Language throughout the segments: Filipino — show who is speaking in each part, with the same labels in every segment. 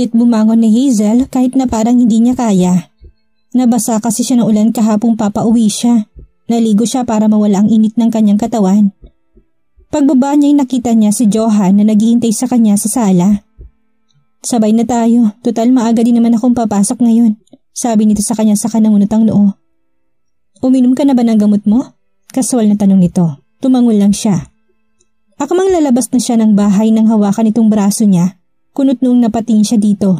Speaker 1: Pilit bumangon ni Hazel kahit na parang hindi niya kaya. Nabasa kasi siya ng ulan kahapong papauwi siya. Naligo siya para mawala ang init ng kanyang katawan. Pagbaba niya ay nakita niya si Johan na naghihintay sa kanya sa sala. Sabay na tayo, total maaga din naman akong papasok ngayon, sabi nito sa kanya sa nangunot ang noo. Uminom ka na ba ng gamot mo? Kaswal na tanong nito. Tumangon lang siya. Akmang lalabas na siya ng bahay nang hawakan itong braso niya. Kunot noong napatingin siya dito.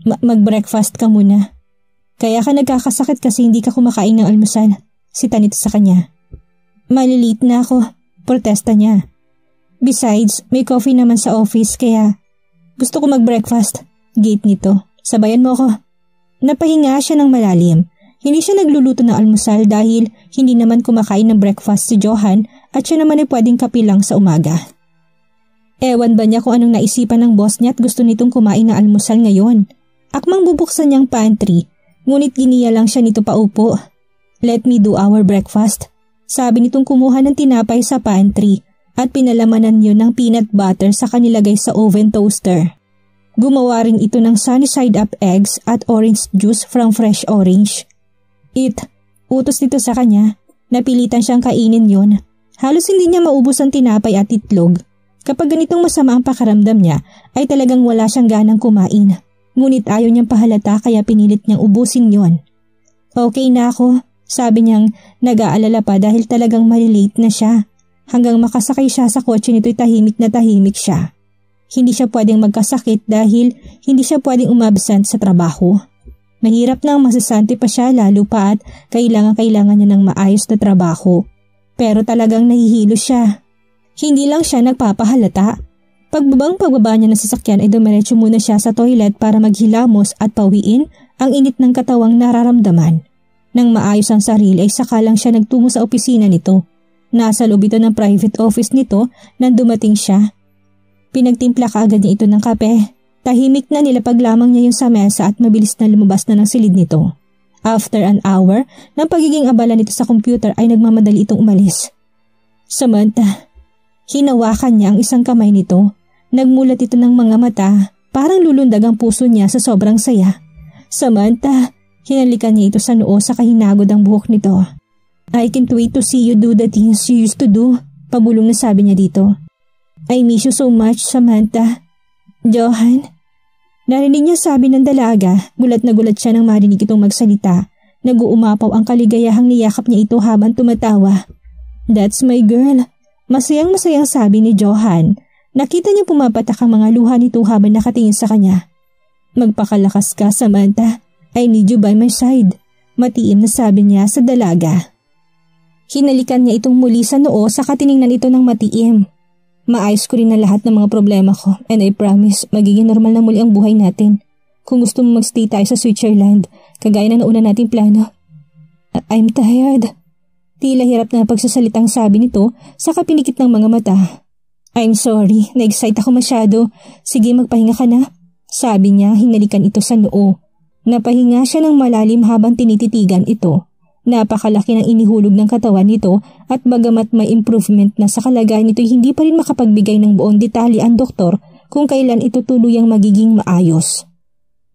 Speaker 1: Mag-breakfast ka muna. Kaya ka nagkakasakit kasi hindi ka kumakain ng almusal. Sita nito sa kanya. Malilate na ako. Protesta niya. Besides, may coffee naman sa office kaya gusto ko mag-breakfast. Gate nito. Sabayan mo ako. Napahinga siya ng malalim. Hindi siya nagluluto ng almusal dahil hindi naman kumakain ng breakfast si Johan at siya naman ay pwedeng kapilang sa umaga. Ewan ba niya kung anong naisipan ng boss niya at gusto nitong kumain ng almusal ngayon. Akmang bubuksan niyang pantry, ngunit giniya lang siya nito paupo. Let me do our breakfast. Sabi nitong kumuha ng tinapay sa pantry at pinalamanan yun ng peanut butter sa kanilagay sa oven toaster. Gumawa rin ito ng sunny side up eggs at orange juice from fresh orange. Utos nito sa kanya. Napilitan siyang kainin yun. Halos hindi niya maubos ang tinapay at itlog. Kapag ganitong masama ang pakaramdam niya, ay talagang wala siyang ganang kumain. Ngunit ayaw niyang pahalata kaya pinilit niyang ubusin yon. Okay na ako, sabi niyang nag-aalala pa dahil talagang malilate na siya. Hanggang makasakay siya sa kotse nito'y tahimik na tahimik siya. Hindi siya pwedeng magkasakit dahil hindi siya pwedeng umabsent sa trabaho. Mahirap nang masasante pa siya lalo pa at kailangan niya ng maayos na trabaho. Pero talagang nahihilo siya. Hindi lang siya nagpapahalata. Pagbaba niya ng sasakyan ay dumiretso muna siya sa toilet para maghilamos at pawiin ang init ng katawang nararamdaman. Nang maayos ang sarili ay saka lang siya nagtungo sa opisina nito. Nasa loob ito ng private office nito nang dumating siya. Pinagtimpla kaagad niya ito ng kape. Tahimik na nilapag lamang niya yung sa mesa at mabilis na lumabas na ng silid nito. After an hour, ng pagiging abala nito sa computer ay nagmamadali itong umalis. Samantha, hinawakan niya ang isang kamay nito. Nagmulat ito ng mga mata, parang lulundag ang puso niya sa sobrang saya. Samantha, hinalikan niya ito sa noo sa kahinagod ang buhok nito. I can't wait to see you do the things you used to do, pabulong na sabi niya dito. I miss you so much, Samantha. Johan? Narinig niya sabi ng dalaga, gulat na gulat siya nang marinig itong magsalita. Nag-uumapaw ang kaligayahang niyakap niya ito habang tumatawa. That's my girl. Masayang-masayang sabi ni Johan. Nakita niya pumapatak ang mga luha nito habang nakatingin sa kanya. Magpakalakas ka, Samantha. I need you by my side. Matiim na sabi niya sa dalaga. Hinalikan niya itong muli sa noo sa katiningnan ito ng matiim. Maayos ko rin na lahat ng mga problema ko and I promise magiging normal na muli ang buhay natin. Kung gusto mo magstay tayo sa Switzerland, kagaya na nauna nating plano. I'm tired. Tila hirap na pagsasalitang sabi nito sa kapinikit ng mga mata. I'm sorry, na-excite ako masyado. Sige, magpahinga ka na. Sabi niya, hinalikan ito sa noo. Napahinga siya ng malalim habang tinititigan ito. Napakalaki ng inihulog ng katawan nito at bagamat may improvement na sa kalagayan nito hindi pa rin makapagbigay ng buong detalye ang doktor kung kailan ito tuluyang magiging maayos.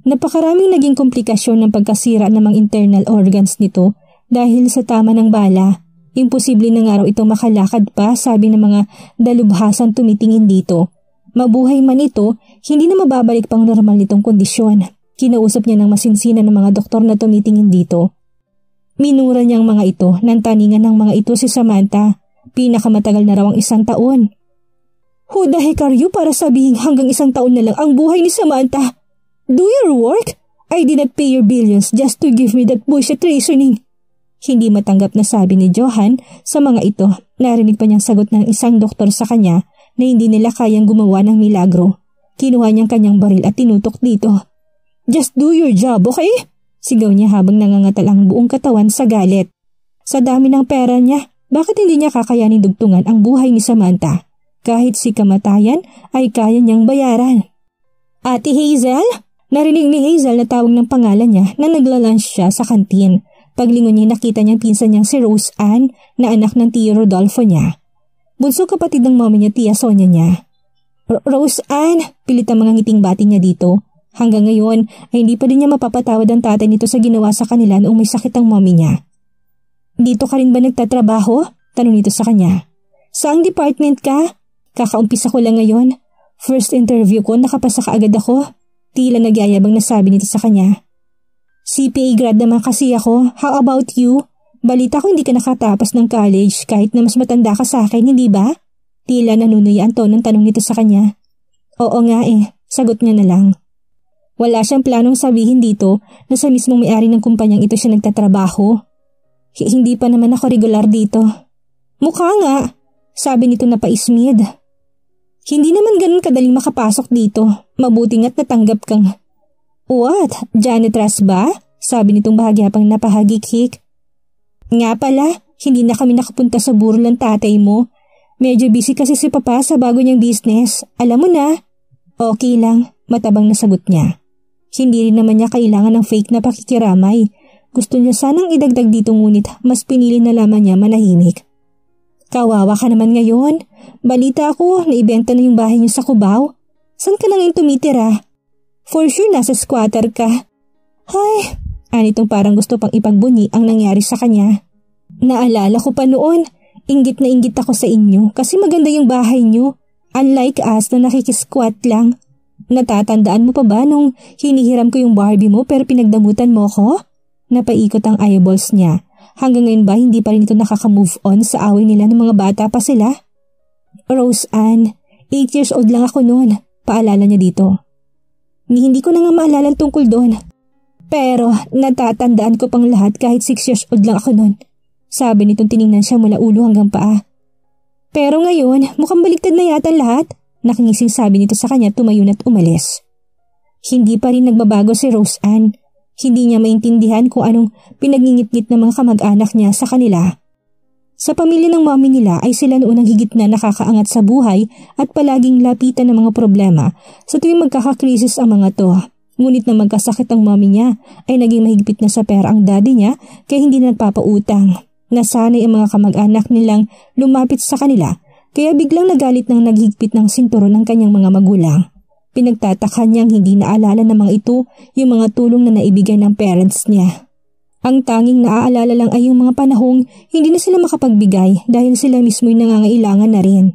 Speaker 1: Napakaraming naging komplikasyon ng pagkasira ng mga internal organs nito dahil sa tama ng bala. Imposible na nga raw itong makalakad pa, sabi ng mga dalubhasang tumitingin dito. Mabuhay man ito, hindi na mababalik pang normal nitong kondisyon. Kinausap niya ng masinsinan ng mga doktor na tumitingin dito. Minura niyang mga ito, nang taningan ng mga ito si Samantha. Pinakamatagal na raw ang 1 taon. Who the heck are you para sabihin hanggang 1 taon na lang ang buhay ni Samantha? Do your work? I did not pay your billions just to give me that bullshit reasoning. Hindi matanggap na sabi ni Johan sa mga ito. Narinig pa niyang sagot ng isang doktor sa kanya na hindi nila kayang gumawa ng milagro. Kinuha niyang kanyang baril at tinutok dito. Just do your job, okay? Sigaw niya habang nangangatal ang buong katawan sa galit. Sa dami ng pera niya, bakit hindi niya kakayanin dugtungan ang buhay ni Samantha? Kahit si kamatayan ay kaya niyang bayaran. Ate Hazel? Narinig ni Hazel na tawag ng pangalan niya na naglalunch siya sa kantin. Paglingon niya nakita niyang pinsan niyang si Rose Ann na anak ng Tio Rodolfo niya. Bunso kapatid ng mommy niya, Tia Sonia niya. Rose Ann, pilit ang mga ngiting bati niya dito. Hanggang ngayon ay hindi pa din niya mapapatawad ang tatay nito sa ginawa sa kanila noong may sakit ang mommy niya. Dito ka rin ba nagtatrabaho? Tanong nito sa kanya. Saang department ka? Kakaumpisa ko lang ngayon. First interview ko, nakapasa kaagad ako. Tila nagyayabang na sabi nito sa kanya. CPA grad naman kasi ako. How about you? Balita ko hindi ka nakatapos ng college kahit na mas matanda ka sa akin, hindi ba? Tila nanunuya ang tonong tanong nito sa kanya. Oo nga sagot niya na lang. Wala siyang planong sabihin dito na sa mismong may-ari ng kumpanyang ito siya nagtatrabaho. Hindi pa naman ako regular dito. Mukha nga, sabi nito na paismid. Hindi naman ganun kadaling makapasok dito. Mabuti nga't natanggap kang... What? Janitress ba? Sabi nitong bahagya pang napahagik-hik. Nga pala, hindi na kami nakapunta sa burol ng tatay mo. Medyo busy kasi si Papa sa bago niyang business. Alam mo na. Okay lang, matabang na sagot niya. Hindi rin naman niya kailangan ng fake na pakikiramay. Gusto niya sanang idagdag dito ngunit mas pinili na lamang niya manahimik. Kawawa ka naman ngayon. Balita ko, naibenta na yung bahay niyo sa Cubao. San ka na ngayon tumitira? For sure nasa squatter ka. Hay, anitong parang gusto pang ipagbunyi ang nangyari sa kanya. Naalala ko pa noon, inggit na inggit ako sa inyo kasi maganda yung bahay niyo. Unlike us na nakikisquat lang. Natatandaan mo pa ba nung hinihiram ko yung Barbie mo pero pinagdamutan mo ko? Napaikot ang eyeballs niya. Hanggang ngayon ba hindi pa rin ito nakaka-move on sa away nila ng mga bata pa sila? Rose Ann, 8 years old lang ako noon. Paalala niya dito. Hindi ko na nga maalala tungkol doon. Pero natatandaan ko pang lahat kahit 6 years old lang ako noon. Sabi nitong tiningnan siya mula ulo hanggang paa. Pero ngayon, mukhang baliktad na yata lahat. Nakingising sabi nito sa kanya tumayo na't umalis. Hindi pa rin nagbabago si Rose Ann. Hindi niya maintindihan kung anong pinagningit-ngit ng mga kamag-anak niya sa kanila. Sa pamilya ng mommy nila ay sila noon ang higit na nakakaangat sa buhay at palaging lapitan ng mga problema sa tuwing magkakakrisis ang mga to. Ngunit na magkasakit ang mommy niya ay naging mahigpit na sa pera ang daddy niya kaya hindi nagpapautang. Nasanay ang mga kamag-anak nilang lumapit sa kanila kaya biglang nagalit ng naghigpit ng sinturon ng kanyang mga magulang. Pinagtataka niyang hindi naalala ng mga ito yung mga tulong na naibigay ng parents niya. Ang tanging naaalala lang ay yung mga panahong hindi na sila makapagbigay dahil sila mismo'y nangangailangan na rin.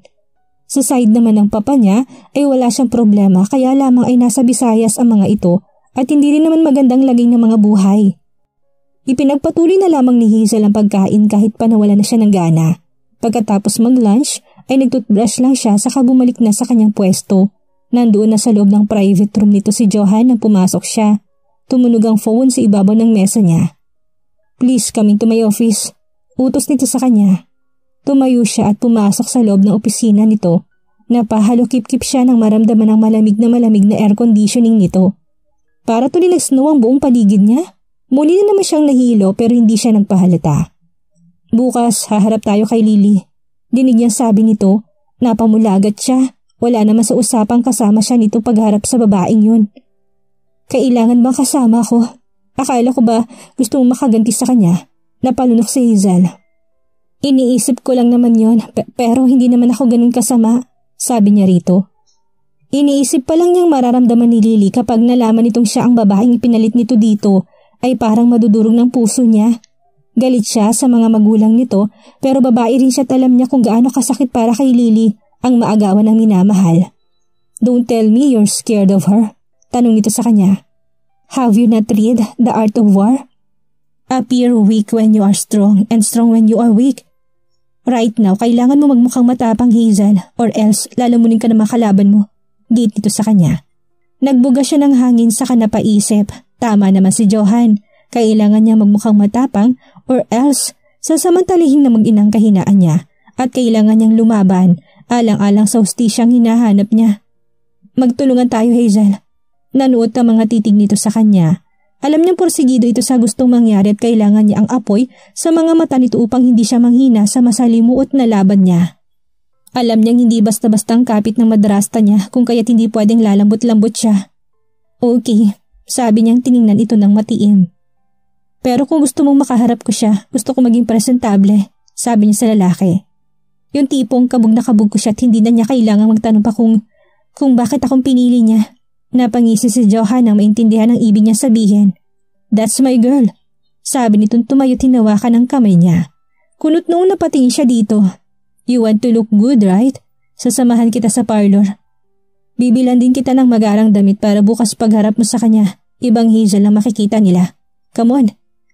Speaker 1: Sa side naman ng papa niya ay wala siyang problema kaya lamang ay nasa Visayas ang mga ito at hindi rin naman magandang laging ng mga buhay. Ipinagpatuloy na lamang ni Hazel ang pagkain kahit pa nawala na siya ng gana. Pagkatapos mag-lunch ay nagtoothbrush lang siya saka bumalik na sa kanyang pwesto. Nandoon na sa loob ng private room nito si Johan nang pumasok siya. Tumunog ang phone sa ibabaw ng mesa niya. Please come into my office. Utos nito sa kanya. Tumayo siya at pumasok sa loob ng opisina nito. Napahalokip-kip siya nang maramdaman ang malamig na air conditioning nito. Para tuloy nag-snow ang buong paligid niya. Muli na naman siyang nahilo pero hindi siya nagpahalata. Bukas haharap tayo kay Lily. Dinig niyang sabi nito. Napamulagat siya. Wala naman sa usapang kasama siya nito pagharap sa babaeng yun. Kailangan bang kasama ko? Akala ko ba gusto mong makaganti sa kanya? Napalunok si Hazel. Iniisip ko lang naman yon pero hindi naman ako ganun kasama, sabi niya rito. Iniisip pa lang niyang mararamdaman ni Lily kapag nalaman nitong siya ang babaeng ipinalit nito dito ay parang madudurog ng puso niya. Galit siya sa mga magulang nito pero babae rin siya at alam niya kung gaano kasakit para kay Lily ang maagawan ng minamahal. Don't tell me you're scared of her, tanong nito sa kanya. Have you not read The Art of War? Appear weak when you are strong and strong when you are weak. Right now, kailangan mo magmukhang matapang, Hazel, or else lalamunin ka na makalaban mo. Gate nito sa kanya. Nagbuga siya ng hangin sa kanapaisip. Tama naman si Johan. Kailangan niya magmukhang matapang or else sasamantalihin na mag-inang kahinaan niya at kailangan niyang lumaban alang-alang sa hustisyang hinahanap niya. Magtulungan tayo, Hazel. Nanuot ang mga titig nito sa kanya. Alam niyang porsigido ito sa gustong mangyari at kailangan niya ang apoy sa mga mata nito upang hindi siya manghina sa masalimuot na laban niya. Alam niyang hindi basta-bastang kapit ng madrasta niya kung kaya't hindi pwedeng lalambot-lambot siya. Okay, sabi niyang tiningnan ito ng matiim. Pero kung gusto mong makaharap ko siya, gusto ko maging presentable, sabi niya sa lalaki. Yung tipong kabog na kabog ko siya at hindi na niya kailangang magtanong pa kung bakit akong pinili niya. Napangisi si Johan nang maintindihan ang ibig niya sabihin. That's my girl. Sabi nitong tumayo tinawakan ng kamay niya. Kunot noong napatingin siya dito. You want to look good, right? Sasamahan kita sa parlor. Bibilan din kita ng magarang damit para bukas pagharap mo sa kanya. Ibang Hazel ang makikita nila. Come on.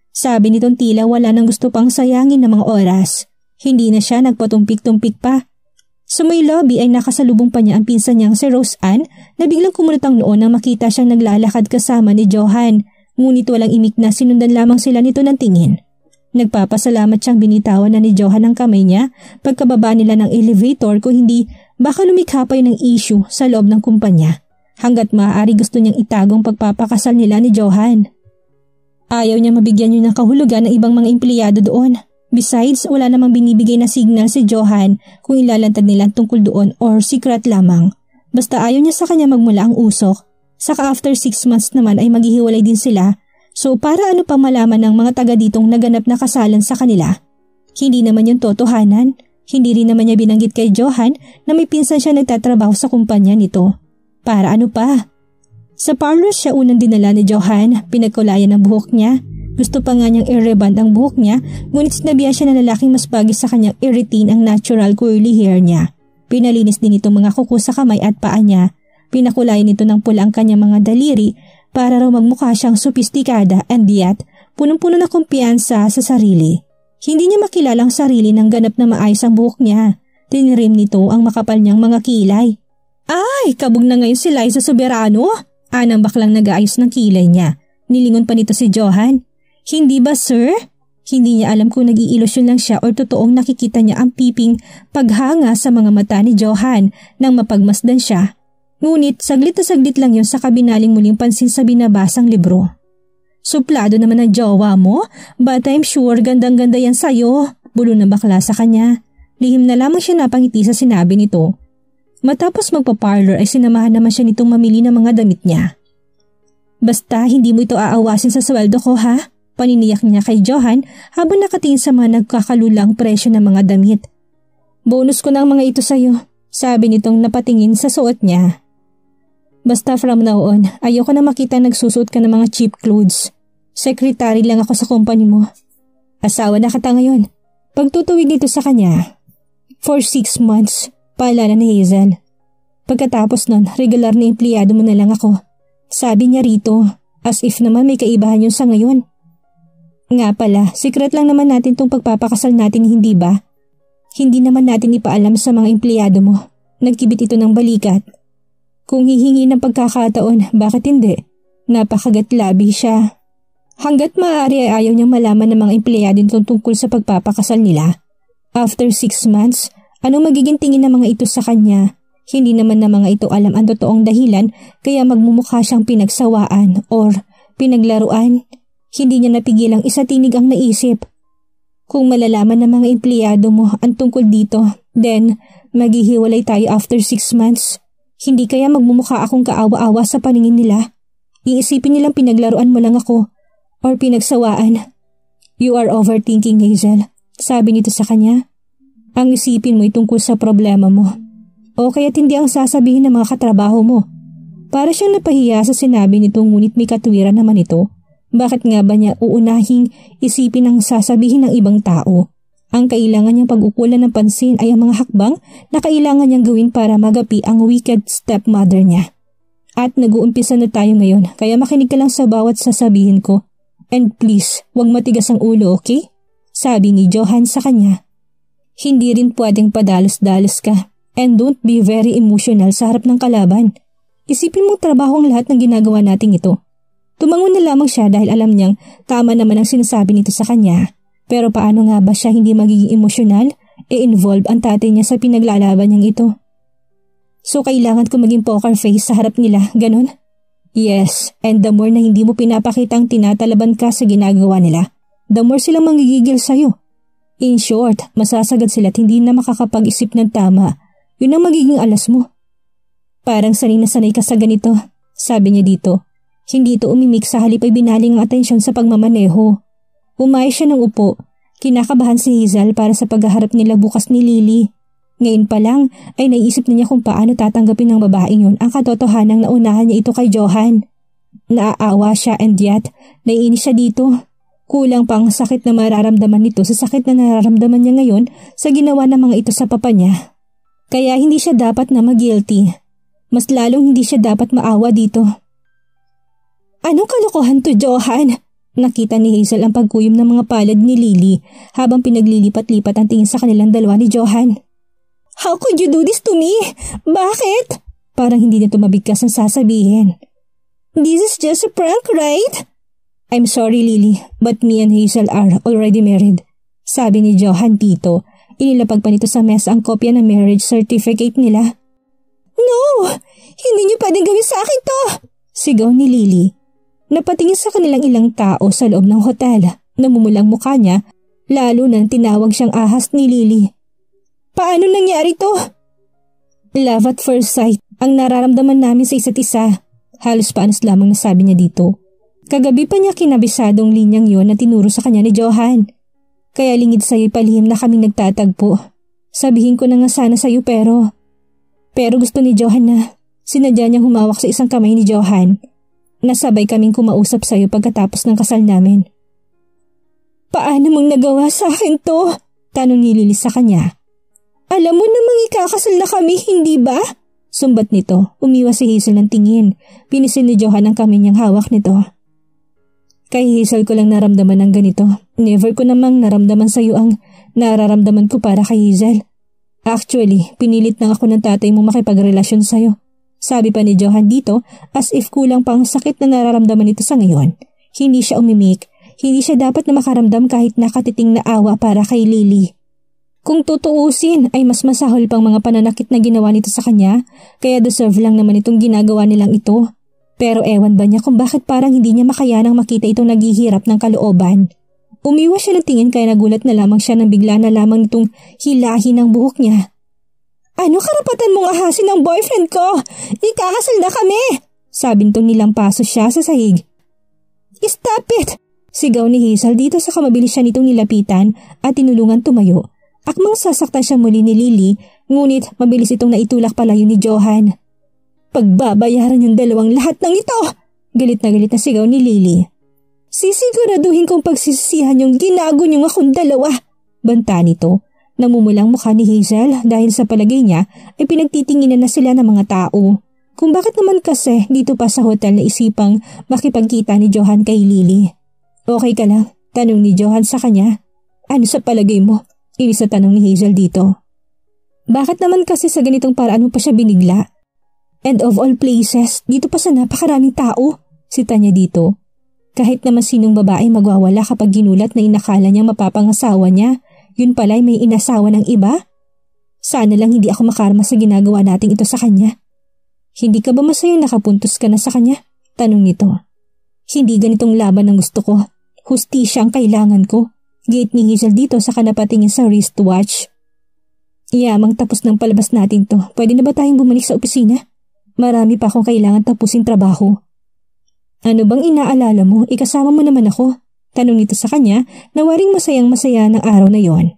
Speaker 1: Sabi nitong tila wala nang gusto pang sayangin ng mga oras. Hindi na siya nagpatumpik-tumpik pa. Sa may lobby ay nakasalubong pa niya ang pinsan niyang si Rose Ann na biglang kumunot ang noon nang makita siyang naglalakad kasama ni Johan. Ngunit walang imik na sinundan lamang sila nito ng tingin. Nagpapasalamat siyang binitawan na ni Johan ang kamay niya pagkababa nila ng elevator kung hindi baka lumikha pa yun ng issue sa loob ng kumpanya. Hanggat maaari gusto niyang itagong pagpapakasal nila ni Johan. Ayaw niya mabigyan yun ng kahulugan ng ibang mga empleyado doon. Besides, wala namang binibigay na signal si Johan kung ilalantad nila tungkol doon or secret lamang. Basta ayaw niya sa kanya magmula ang usok. Saka after 6 months naman ay maghihiwalay din sila. So para ano pa malaman ng mga taga ditong naganap na kasalan sa kanila? Hindi naman yung totohanan. Hindi rin naman niya binanggit kay Johan na may pinsan siya nagtatrabaho sa kumpanya nito. Para ano pa? Sa parlor siya unang dinala ni Johan, pinagkulayan ang buhok niya. Gusto pa nga niyang i-reband ang buhok niya, ngunit sinabihan siya na lalaking mas bagay sa kanyang i-retain ang natural curly hair niya. Pinalinis din itong mga kuko sa kamay at paa niya. Pinakulayan nito ng pula ang kanyang mga daliri para raw magmukha siyang sopistikada and yet punong-puno na kumpiyansa sa sarili. Hindi niya makilala ang sarili ng ganap na maayos ang buhok niya. Tinirim nito ang makapal niyang mga kilay. Ay, kabog na ngayon si Liza Soberano. Anang baklang nag-aayos ng kilay niya. Nilingon pa nito si Johan. Hindi ba sir? Hindi niya alam kung nag-iilusyon lang siya o totoong nakikita niya ang piping paghanga sa mga mata ni Johan nang mapagmasdan siya. Ngunit saglit na saglit lang yun sa kabinaling muling pansin sa binabasang libro. Suplado naman ang jowa mo, but I'm sure gandang-ganda yan sa'yo. Bulo na bakla sa kanya. Lihim na lamang siya napangiti sa sinabi nito. Matapos magpa-parlor ay sinamahan naman siya nitong mamili ng mga damit niya. Basta hindi mo ito aawasin sa sweldo ko ha? Paniniyak niya kay Johan habang nakatingin sa mga nagkakalulang presyo ng mga damit. Bonus ko na ang mga ito sa'yo, sabi nitong napatingin sa suot niya. Basta from now on, ayoko na makita nagsusuot ka ng mga cheap clothes. Secretary lang ako sa company mo. Asawa na kita ngayon. Pagtutuwid nito sa kanya. For 6 months, paalala ni Hazel. Pagkatapos nun, regular na empleyado mo na lang ako. Sabi niya rito, as if naman may kaibahan yun sa ngayon. Nga pala, secret lang naman natin tong pagpapakasal natin, hindi ba? Hindi naman natin ipaalam sa mga empleyado mo. Nagkibit ito ng balikat. Kung hihingi ng pagkakataon, bakit hindi? Napakagatlabi siya. Hanggat maaari ay ayaw niyang malaman ng mga empleyado tungkol sa pagpapakasal nila. After 6 months, anong magiging tingin ng mga ito sa kanya? Hindi naman ng mga ito alam ang totoong dahilan kaya magmumukha siyang pinagsawaan or pinaglaruan. Hindi niya napigilang isatinig ang naisip. Kung malalaman ng mga empleyado mo ang tungkol dito, then maghihiwalay tayo after 6 months. Hindi kaya magmumukha akong kaawa-awa sa paningin nila. Iisipin nilang pinaglaruan mo lang ako or pinagsawaan. You are overthinking, Hazel. Sabi nito sa kanya. Ang isipin mo ay tungkol sa problema mo. O kaya't hindi ang sasabihin ng mga katrabaho mo. Para siyang napahiya sa sinabi nito ngunit may katuwiran naman ito. Bakit nga ba niya uunahing isipin ang sasabihin ng ibang tao? Ang kailangan niyang pag-ukulan ng pansin ay ang mga hakbang na kailangan niyang gawin para magapi ang wicked stepmother niya. At nag-uumpisa na tayo ngayon kaya makinig ka lang sa bawat sasabihin ko. And please, huwag matigas ang ulo, okay? Sabi ni Johan sa kanya. Hindi rin pwedeng padalos-dalos ka. And don't be very emotional sa harap ng kalaban. Isipin mong trabaho ang lahat ng ginagawa nating ito. Tumangon na lamang siya dahil alam niyang tama naman ang sinasabi nito sa kanya. Pero paano nga ba siya hindi magiging emosyonal? E-involve ang tatay niya sa pinaglalaban niyang ito. So kailangan ko maging poker face sa harap nila, ganon? Yes, and the more na hindi mo pinapakitang tinatalaban ka sa ginagawa nila, the more silang manggigigil sa'yo. In short, masasagad sila at hindi na makakapag-isip ng tama. Yun ang magiging alas mo. Parang sanay na sanay ka sa ganito, sabi niya dito. Hindi ito umimik sa halip ay binaling ang atensyon sa pagmamaneho. Umayos siya ng upo. Kinakabahan si Hazel para sa paghaharap nila bukas ni Lily. Ngayon pa lang ay naisip na niya kung paano tatanggapin ng babaeng yun ang katotohanang naunahan niya ito kay Johan. Naaawa siya and yet naiinis siya dito. Kulang pang sakit na mararamdaman nito sa sakit na nararamdaman niya ngayon sa ginawa ng mga ito sa papa niya. Kaya hindi siya dapat na mag-guilty. Mas lalong hindi siya dapat maawa dito. Anong kalokohan to, Johan? Nakita ni Hazel ang pagkuyom ng mga palad ni Lily habang pinaglilipat-lipat ang tingin sa kanilang dalawa ni Johan. How could you do this to me? Bakit? Parang hindi nito mabigkas ang sasabihin. This is just a prank, right? I'm sorry, Lily, but me and Hazel are already married. Sabi ni Johan dito. Inilapag pa nito sa mesa ang kopya ng marriage certificate nila. No! Hindi niyo pwedeng gawin sa akin to! Sigaw ni Lily. Napatingin sa kanilang ilang tao sa loob ng hotel. Namumulang mukha niya, lalo nang tinawag siyang ahas ni Lily. Paano nangyari to? Love at first sight ang nararamdaman namin sa isa't isa. Halos paanos lamang nasabi niya dito. Kagabi pa niya kinabisadong linyang yon na tinuro sa kanya ni Johan. Kaya lingid sa'yo'y palihim na kaming nagtatagpo. Sabihin ko na nga sana sa'yo pero gusto ni Johan na sinadya niyang humawak sa isang kamay ni Johan. Nasabay kaming kumausap sa'yo pagkatapos ng kasal namin. Paano mong nagawa sa akin to? Tanong ni Lily sa kanya. Alam mo namang ikakasal na kami, hindi ba? Sumbat nito, umiwas si Hazel ng tingin. Pinisil ni Johan ang kamay niyang hawak nito. Kay Hazel ko lang naramdaman ng ganito. Never ko namang naramdaman sa'yo ang nararamdaman ko para kay Hazel. Actually, pinilit lang ako ng tatay mo makipagrelasyon sa'yo. Sabi pa ni Johan dito as if kulang pang sakit na nararamdaman nito sa ngayon. Hindi siya umimik. Hindi siya dapat na makaramdam kahit nakatiting na awa para kay Lily. Kung tutuusin ay mas masahol pang mga pananakit na ginawa nito sa kanya, kaya deserve lang naman itong ginagawa nilang ito. Pero ewan ba niya kung bakit parang hindi niya makayanang makita itong naghihirap ng kalooban. Umiwas siya ng tingin kaya nagulat na lamang siya nang bigla na lamang nitong hilahin ang buhok niya. Ano karapatan mong ahasin ng boyfriend ko? Ikakasal na kami! Sabi nitong nilampaso siya sa sahig. Stop it! Sigaw ni Hazel dito sa kamabilis siya nitong nilapitan at tinulungan tumayo. Akmang sasaktan siya muli ni Lily, ngunit mabilis itong naitulak palayo ni Johan. Pagbabayaran yung dalawang lahat ng ito! Galit na sigaw ni Lily. Sisiguraduhin kong pagsisisihan yung ginago niyong akong dalawa. Banta nito. Namumulang mukha ni Hazel dahil sa palagay niya ay pinagtitinginan na sila ng mga tao. Kung bakit naman kasi dito pa sa hotel na isipang makipagkita ni Johan kay Lily. Okay ka lang? Tanong ni Johan sa kanya. Ano sa palagay mo? Inis na tanong ni Hazel dito. Bakit naman kasi sa ganitong paraan mo pa siya binigla? And of all places, dito pa sa napakaraming tao, sita niya dito. Kahit naman sinong babae magwawala kapag ginulat na inakala niyang mapapangasawa niya, yun pala'y may inasawa ng iba? Sana lang hindi ako makarma sa ginagawa nating ito sa kanya. Hindi ka ba masaya nakapuntos ka na sa kanya? Tanong nito. Hindi ganitong laban ang gusto ko. Hustisya ang kailangan ko. Gate ni Hazel dito sa kanapatingin sa wristwatch. Iyamang tapos ng palabas natin to. Pwede na ba tayong bumalik sa opisina? Marami pa akong kailangan tapusin trabaho. Ano bang inaalala mo? Ikasama mo naman ako. Tanong nito sa kanya na waring masayang-masaya ng araw na yon.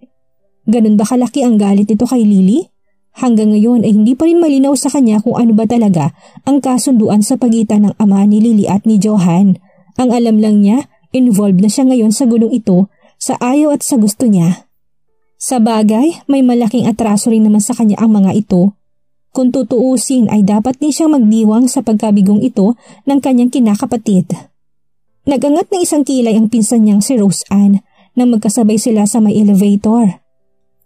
Speaker 1: Ganun ba kalaki ang galit nito kay Lily? Hanggang ngayon ay hindi pa rin malinaw sa kanya kung ano ba talaga ang kasunduan sa pagitan ng ama ni Lily at ni Johan. Ang alam lang niya, involved na siya ngayon sa gulong ito sa ayaw at sa gusto niya. Sa bagay, may malaking atraso rin naman sa kanya ang mga ito. Kung tutuusin ay dapat din siyang magdiwang sa pagkabigong ito ng kanyang kinakapatid. Nagangat ng isang kilay ang pinsan niyang si Rose Ann nang magkasabay sila sa may elevator.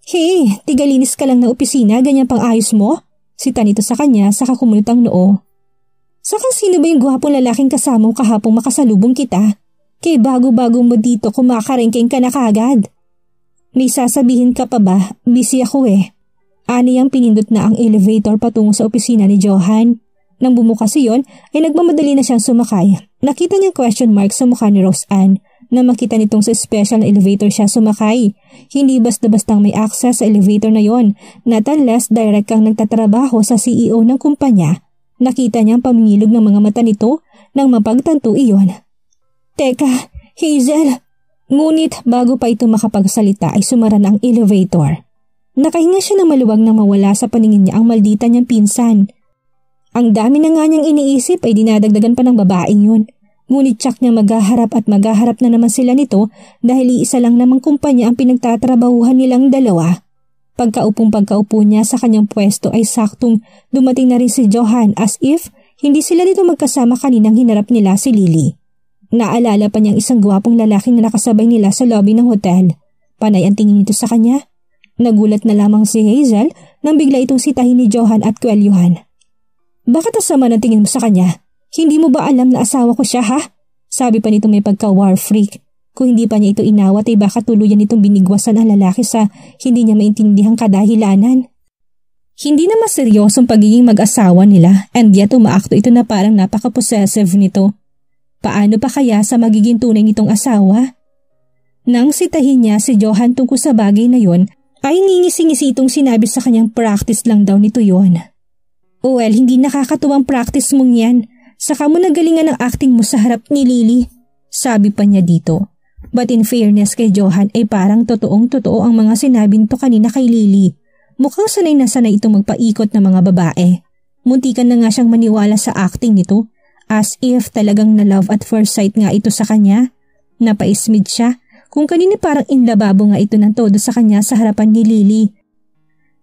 Speaker 1: Hey, tigalinis ka lang na opisina, ganyan pang ayos mo? Sita nito sa kanya sa kakumulutang noo. Saka sino ba yung gwapong lalaking kasama mo kahapong makasalubong kita? Kay bago-bago mo dito kumakarengkeng ka na kagad. May sasabihin ka pa ba? Busy ako eh. Aniyang pinindot na ang elevator patungo sa opisina ni Johan. Nang bumukas iyon ay nagmamadali na siyang sumakay. Nakita niyang question mark sa mukha ni Rose Ann na makita nitong sa special na elevator siya sumakay. Hindi basta-bastang may access sa elevator na yon, not unless direct kang nagtatrabaho sa CEO ng kumpanya. Nakita niyang pamingilog ng mga mata nito nang mapagtanto iyon. Teka, Hazel! Ngunit bago pa ito makapagsalita ay sumara na ang elevator. Nakahinga siya ng maluwag nang mawala sa paningin niya ang maldita niyang pinsan. Ang dami na nga niyang iniisip ay dinadagdagan pa ng babaeng yun. Ngunit tsak niya maghaharap na naman sila nito dahil iisa lang namang kumpanya ang pinagtatrabahuhan nilang dalawa. Pagkaupo niya sa kanyang pwesto ay saktong dumating na rin si Johan as if hindi sila dito magkasama kaninang hinarap nila si Lily. Naalala pa niyang isang gwapong lalaki na nakasabay nila sa lobby ng hotel. Panay ang tingin nito sa kanya. Nagulat na lamang si Hazel nang bigla itong sitahin ni Johan at kwelyuhan. Bakit asama ng tingin mo sa kanya? Hindi mo ba alam na asawa ko siya ha? Sabi pa nito may pagka-war freak. Kung hindi pa niya ito inawat ay baka tuluyan itong binigwasan ang lalaki sa hindi niya maintindihang kadahilanan. Hindi naman seryosong pagiging mag-asawa nila and yet umaakto ito na parang napaka-possessive nito. Paano pa kaya sa magiging tunay nitong asawa? Nang sitahin niya si Johan tungkol sa bagay na yon ay ngingisi-ngisi itong sinabi sa kanyang practice lang daw nito yon. Well, hindi nakakatuwang practice mong yan. Saka mo nagalingan ng acting mo sa harap ni Lily, sabi pa niya dito. But in fairness kay Johan ay parang totoong-totoo ang mga sinabi nito kanina kay Lily. Mukhang sanay na sanay itong magpaikot ng mga babae. Muntikan na nga siyang maniwala sa acting nito, as if talagang na love at first sight nga ito sa kanya. Napaismid siya, kung kanina parang inlababo nga ito ng todo sa kanya sa harapan ni Lily.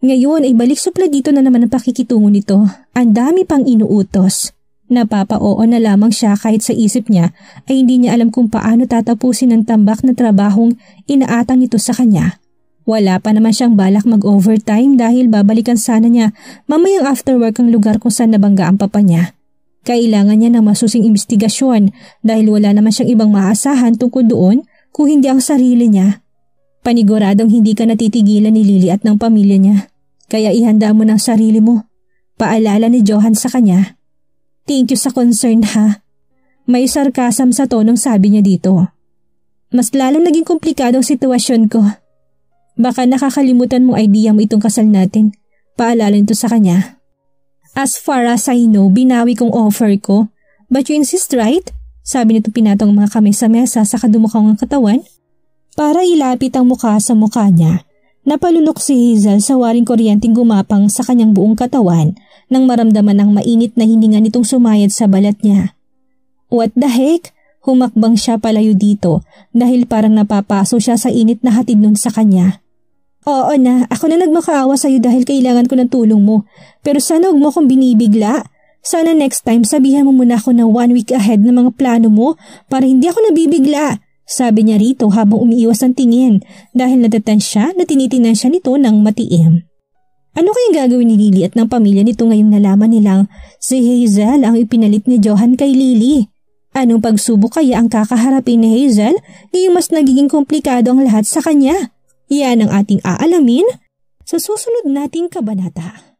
Speaker 1: Ngayon ay balik supla dito na naman ang pakikitungo nito, ang dami pang inuutos. Napapa-oo na lamang siya kahit sa isip niya ay hindi niya alam kung paano tatapusin ang tambak na trabahong inaatang nito sa kanya. Wala pa naman siyang balak mag-overtime dahil babalikan sana niya mamayang after work ang lugar kung saan nabangga ang papa niya. Kailangan niya ng masusing investigasyon dahil wala naman siyang ibang maasahan tungkol doon kung hindi ang sarili niya. Paniguradong hindi ka natitigilan ni Lily at ng pamilya niya. Kaya ihanda mo ng sarili mo. Paalala ni Johan sa kanya. Thank you sa concern ha. May sarkasam sa tonong sabi niya dito. Mas lalong naging komplikado ang sitwasyon ko. Baka nakakalimutan mo idea mo itong kasal natin. Paalala nito sa kanya. As far as I know, binawi kong offer ko. But you insist, right? Sabi nito pinatong mga kamay sa mesa sa kadumukang ang katawan. Para ilapit ang mukha sa mukha niya. Napalunok si Hazel sa waring kuryenteng gumapang sa kanyang buong katawan nang maramdaman ang mainit na hininga nitong sumayad sa balat niya. What the heck? Humakbang siya palayo dito dahil parang napapaso siya sa init na hatid nun sa kanya. Oo na, ako na nagmakaawa sa'yo dahil kailangan ko ng tulong mo. Pero sana huwag mo akong binibigla. Sana next time sabihan mo muna ako na 1 week ahead ng mga plano mo para hindi ako nabibigla. Sabi niya rito habang umiiwas ang tingin dahil natatans siya na tinitinan siya nito ng matiim. Ano kayang gagawin ni Lily at ng pamilya nito ngayong nalaman nilang si Hazel ang ipinalit ni Johan kay Lily? Anong pagsubok kaya ang kakaharapin ni Hazel ngayong mas nagiging komplikado ang lahat sa kanya? Yan ang ating aalamin sa susunod nating kabanata.